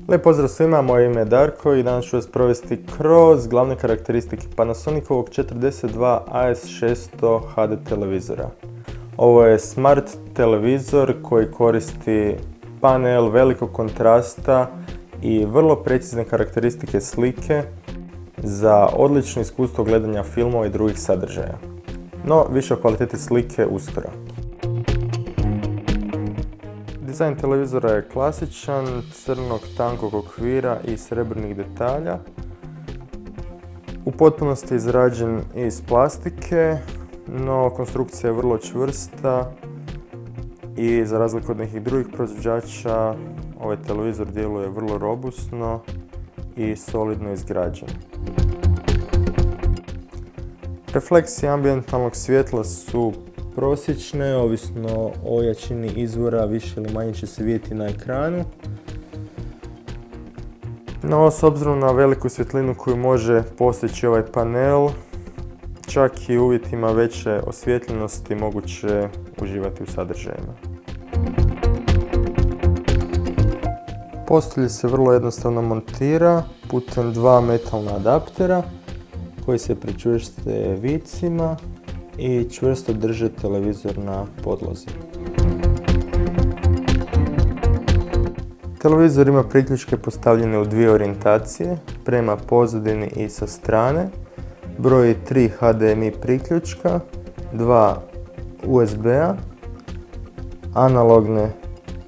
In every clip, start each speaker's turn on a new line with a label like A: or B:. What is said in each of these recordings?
A: Lijep pozdrav svima, moje ime je Darko i danas ću vas provesti kroz glavne karakteristike Panasonicovog 42 AS600 HD televizora. Ovo je smart televizor koji koristi panel velikog kontrasta i vrlo precizne karakteristike slike za odlično iskustvo gledanja filmova i drugih sadržaja. No, više o kvaliteti slike uskoro. Dizajn televizora je klasičan, crnog tankog okvira i srebrnih detalja. U potpunosti je izrađen iz plastike, no konstrukcija je vrlo čvrsta i za razliku od nekih drugih proizvođača ovaj televizor djeluje vrlo robusno i solidno izgrađen. Refleksije ambijentalnog svjetla su prosječne, ovisno o jačini izvora, više ili manje će se vidjeti na ekranu. No, s obzirom na veliku svjetlinu koju može postići ovaj panel, čak i u uvjetima veće osvijetljenosti moguće uživati u sadržajima. Postolje se vrlo jednostavno montira putem dva metalna adaptera koji se pričvrste vicima i čvrsto drže televizor na podlozi. Televizor ima priključke postavljene u dvije orijentacije, prema pozadini i sa strane. Broji 3 HDMI priključka, 2 USB-a, analogne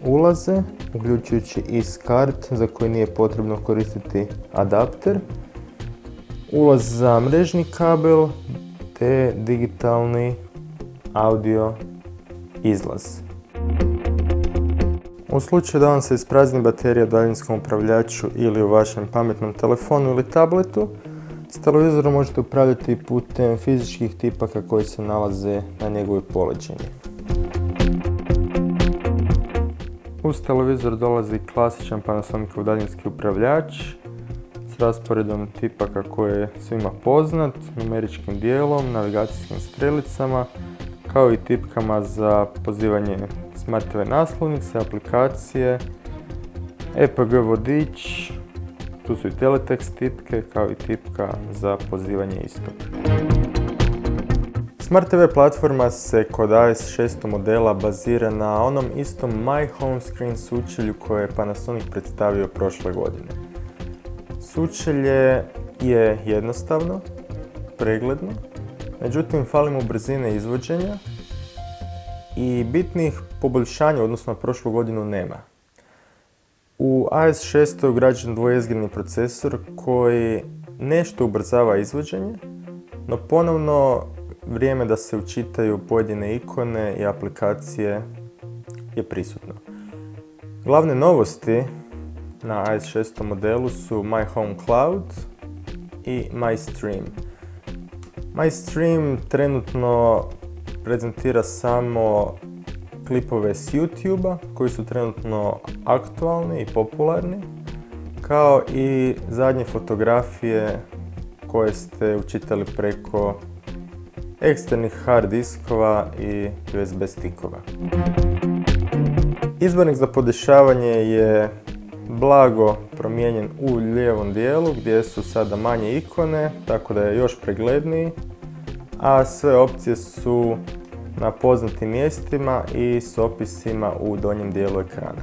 A: ulaze, uključujući i SCART za koji nije potrebno koristiti adapter, ulaz za mrežni kabel te digitalni audio izlaz. U slučaju da vam se isprazni baterija u daljinskom upravljaču ili u vašem pametnom telefonu ili tabletu, s televizorom možete upravljati putem fizičkih tipaka koji se nalaze na njegovoj poleđini. Uz televizor dolazi klasičan Panasonicov daljinski upravljač s rasporedom tipaka koji je svima poznat, numeričkim dijelom, navigacijskim strelicama, kao i tipkama za pozivanje Smart TV naslovnice, aplikacije, EPG vodič, tu su i teletext tipke, kao i tipka za pozivanje istog. Smart TV platforma se kod AS600 modela bazira na onom istom My Home Screen sučelju koje je Panasonic predstavio prošle godine. Sučelje je jednostavno, pregledno, međutim fali mu brzine izvođenja i bitnih poboljšanja odnosno na prošlu godinu nema. U AS600 je ugrađen dvojezgirni procesor koji nešto ubrzava izvođenje, no ponovno vrijeme da se učitaju pojedine ikone i aplikacije je prisutno. Glavne novosti na AS600 modelu su My Home Cloud i My Stream. My Stream trenutno prezentira samo klipove s YouTube-a koji su trenutno aktualni i popularni, kao i zadnje fotografije koje ste učitali preko eksternih hard diskova i USB stikova. Izbornik za podešavanje je blago promijenjen u lijevom dijelu gdje su sada manje ikone, tako da je još pregledniji, a sve opcije su na poznatim mjestima i s opisima u donjem dijelu ekrana.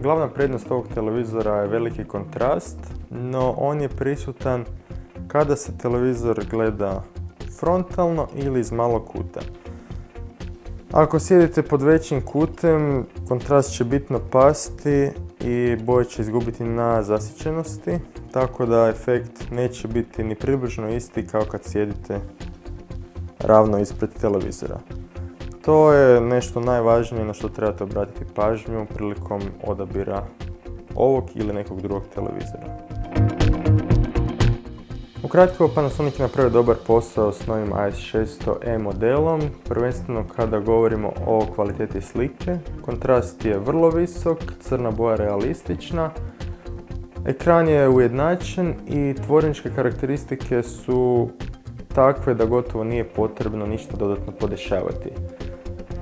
A: Glavna prednost ovog televizora je veliki kontrast, no on je prisutan kada se televizor gleda frontalno ili iz malog kuta. Ako sjedite pod većim kutem, kontrast će bitno pasti i boje će izgubiti na zasićenosti, tako da efekt neće biti ni približno isti kao kad sjedite ravno ispred televizora. To je nešto najvažnije na što trebate obratiti pažnju prilikom odabira ovog ili nekog drugog televizora. Ukratko, Panasonic je napravio dobar posao s novim AS600e modelom, prvenstveno kada govorimo o kvaliteti slike. Kontrast je vrlo visok, crna boja realistična, ekran je ujednačen i tvorničke karakteristike su takve da gotovo nije potrebno ništa dodatno podešavati.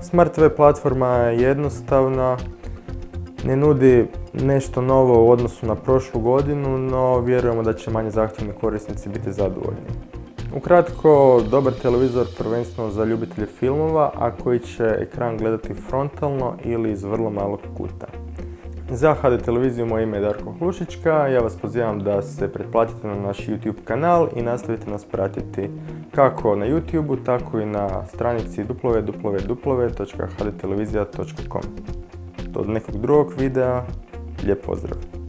A: Smart TV platforma je jednostavna, ne nudi nešto novo u odnosu na prošlu godinu, no vjerujemo da će manje zahtjevni korisnici biti zadovoljni. Ukratko, dobar televizor prvenstveno za ljubitelje filmova, a koji će ekran gledati frontalno ili iz vrlo malog kuta. Za HD televiziju moje ime je Darko Hlušićka, ja vas pozivam da se pretplatite na naš YouTube kanal i nastavite nas pratiti kako na YouTubeu, tako i na stranici www.hdtelevizija.com. Do nekog drugog videa, lijep pozdrav!